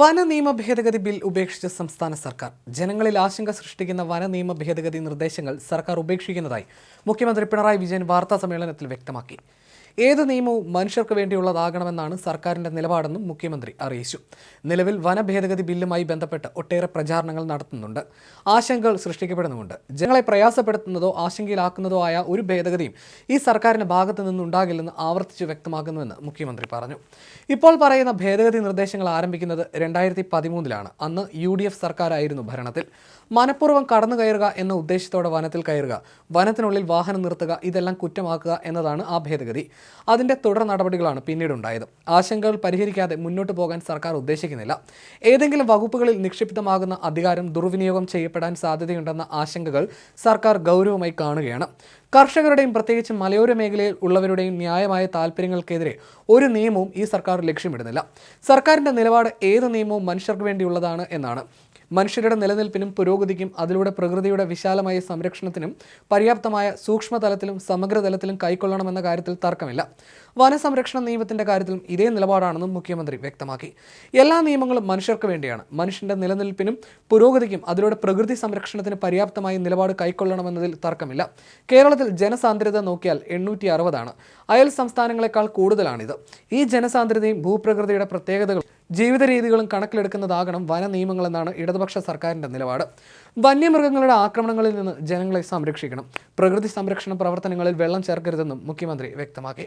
വന നിയമ ഭേദഗതി ബിൽ ഉപേക്ഷിച്ച സംസ്ഥാന സർക്കാർ. ജനങ്ങളിൽ ആശങ്ക സൃഷ്ടിക്കുന്ന വന നിയമ ഭേദഗതി നിർദ്ദേശങ്ങൾ സർക്കാർ ഉപേക്ഷിക്കുന്നതായി മുഖ്യമന്ത്രി പിണറായി വിജയൻ വാർത്താസമ്മേളനത്തിൽ വ്യക്തമാക്കി. ഏത് നിയമവും മനുഷ്യർക്ക് വേണ്ടിയുള്ളതാകണമെന്നാണ് സർക്കാരിന്റെ നിലപാടെന്നും മുഖ്യമന്ത്രി അറിയിച്ചു. നിലവിൽ വന ഭേദഗതി ബില്ലുമായി ബന്ധപ്പെട്ട് ഒട്ടേറെ പ്രചാരണങ്ങൾ നടത്തുന്നുണ്ട്. ആശങ്കകൾ സൃഷ്ടിക്കപ്പെടുന്നുമുണ്ട്. ജനങ്ങളെ പ്രയാസപ്പെടുത്തുന്നതോ ആശങ്കയിലാക്കുന്നതോ ആയ ഒരു ഭേദഗതിയും ഈ സർക്കാരിന്റെ ഭാഗത്തു നിന്നുണ്ടാകില്ലെന്ന് ആവർത്തിച്ച് വ്യക്തമാക്കുന്നുവെന്ന് മുഖ്യമന്ത്രി പറഞ്ഞു. ഇപ്പോൾ പറയുന്ന ഭേദഗതി നിർദ്ദേശങ്ങൾ ആരംഭിക്കുന്നത് 2013-ലാണ്. അന്ന് UDF സർക്കാരായിരുന്നു ഭരണത്തിൽ. മനഃപൂർവ്വം കടന്നു കയറുക എന്ന ഉദ്ദേശത്തോടെ വനത്തിൽ കയറുക, വനത്തിനുള്ളിൽ വാഹനം നിർത്തുക, ഇതെല്ലാം കുറ്റമാക്കുക എന്നതാണ് ആ ഭേദഗതി. അതിന്റെ തുടർ നടപടികളാണ് പിന്നീടുണ്ടായത്. ആശങ്കകൾ പരിഹരിക്കാതെ മുന്നോട്ട് പോകാൻ സർക്കാർ ഉദ്ദേശിക്കുന്നില്ല. ഏതെങ്കിലും വകുപ്പുകളിൽ നിക്ഷിപ്തമാകുന്ന അധികാരം ദുർവിനിയോഗം ചെയ്യപ്പെടാൻ സാധ്യതയുണ്ടെന്ന ആശങ്കകൾ സർക്കാർ ഗൗരവമായി കാണുകയാണ്. കർഷകരുടെയും പ്രത്യേകിച്ച് മലയോര മേഖലയിൽ ഉള്ളവരുടെയും ന്യായമായ താല്പര്യങ്ങൾക്കെതിരെ ഒരു നിയമവും ഈ സർക്കാർ ലക്ഷ്യമിടുന്നില്ല. സർക്കാരിന്റെ നിലപാട് ഏത് നിയമവും മനുഷ്യർക്ക് വേണ്ടിയുള്ളതാണ് എന്നാണ്. മനുഷ്യരുടെ നിലനിൽപ്പിനും പുരോഗതിക്കും അതിലൂടെ പ്രകൃതിയുടെ വിശാലമായ സംരക്ഷണത്തിനും പര്യാപ്തമായ സൂക്ഷ്മതലത്തിലും സമഗ്രതലത്തിലും കൈക്കൊള്ളണമെന്ന കാര്യത്തിൽ തർക്കമില്ല. വനസംരക്ഷണ നിയമത്തിന്റെ കാര്യത്തിലും ഇതേ നിലപാടാണെന്നും മുഖ്യമന്ത്രി വ്യക്തമാക്കി. എല്ലാ നിയമങ്ങളും മനുഷ്യർക്ക് വേണ്ടിയാണ്. മനുഷ്യന്റെ നിലനിൽപ്പിനും പുരോഗതിക്കും അതിലൂടെ പ്രകൃതി സംരക്ഷണത്തിന് പര്യാപ്തമായ നിലപാട് കൈക്കൊള്ളണമെന്നതിൽ തർക്കമില്ല. കേരളത്തിൽ ജനസാന്ദ്രത നോക്കിയാൽ 860 അയൽ സംസ്ഥാനങ്ങളെക്കാൾ കൂടുതലാണിത്. ഈ ജനസാന്ദ്രതയും ഭൂപ്രകൃതിയുടെ പ്രത്യേകതകളും ജീവിത രീതികളും കണക്കിലെടുക്കുന്നതാകണം വന നിയമങ്ങളെന്നാണ് ഇടതുപക്ഷ സർക്കാരിന്റെ നിലപാട്. വന്യമൃഗങ്ങളുടെ ആക്രമണങ്ങളിൽ നിന്ന് ജനങ്ങളെ സംരക്ഷിക്കണം. പ്രകൃതി സംരക്ഷണ പ്രവർത്തനങ്ങളിൽ വെള്ളം ചേർക്കരുതെന്നും മുഖ്യമന്ത്രി വ്യക്തമാക്കി.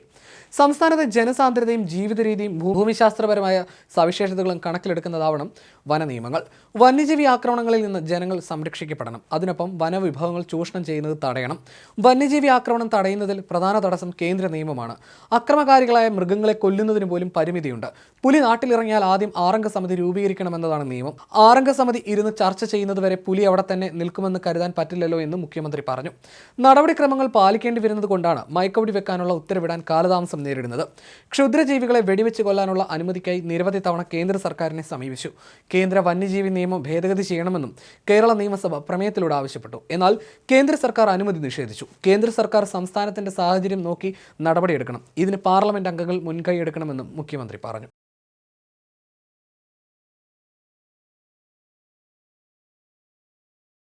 സംസ്ഥാനത്തെ ജനസാന്ദ്രതയും ജീവിത രീതിയും ഭൂമിശാസ്ത്രപരമായ സവിശേഷതകളും കണക്കിലെടുക്കുന്നതാവണം വന നിയമങ്ങൾ. വന്യജീവി ആക്രമണങ്ങളിൽ നിന്ന് ജനങ്ങൾ സംരക്ഷിക്കപ്പെടണം. അതിനൊപ്പം വനവിഭവങ്ങൾ ചൂഷണം ചെയ്യുന്നത് തടയണം. വന്യജീവി ആക്രമണം തടയുന്നതിൽ പ്രധാന തടസ്സം കേന്ദ്ര നിയമമാണ്. അക്രമകാരികളായ മൃഗങ്ങളെ കൊല്ലുന്നതിന് പോലും പരിമിതിയുണ്ട്. പുലി നാട്ടിലിറങ്ങിയാൽ ആദ്യം 6-അംഗ സമിതി രൂപീകരിക്കണമെന്നതാണ് നിയമം. 6-അംഗ സമിതി ഇരുന്ന് ചർച്ച ചെയ്യുന്നതുവരെ പുലി അവിടെ തന്നെ നിൽക്കുമെന്ന് കരുതാൻ പറ്റില്ലല്ലോ എന്ന് മുഖ്യമന്ത്രി പറഞ്ഞു. നടപടിക്രമങ്ങൾ പാലിക്കേണ്ടി വരുന്നത് കൊണ്ടാണ് മയക്കുവെടി വെക്കാനുള്ള ഉത്തരവിടാൻ കാലതാമസം നേരിടുന്നത്. ക്ഷുദ്രജീവികളെ വെടിവെച്ച് കൊല്ലാനുള്ള അനുമതിക്കായി നിരവധി തവണ കേന്ദ്ര സർക്കാരിനെ സമീപിച്ചു. കേന്ദ്ര വന്യജീവി നിയമം ഭേദഗതി ചെയ്യണമെന്നും കേരള നിയമസഭ പ്രമേയത്തിലൂടെ ആവശ്യപ്പെട്ടു. എന്നാൽ കേന്ദ്ര സർക്കാർ അനുമതി നിഷേധിച്ചു. കേന്ദ്ര സർക്കാർ സംസ്ഥാനത്തിന്റെ സാഹചര്യം നോക്കി നടപടിയെടുക്കണം. ഇതിന് പാർലമെന്റ് അംഗങ്ങൾ മുൻകൈ എടുക്കണമെന്നും മുഖ്യമന്ത്രി പറഞ്ഞു.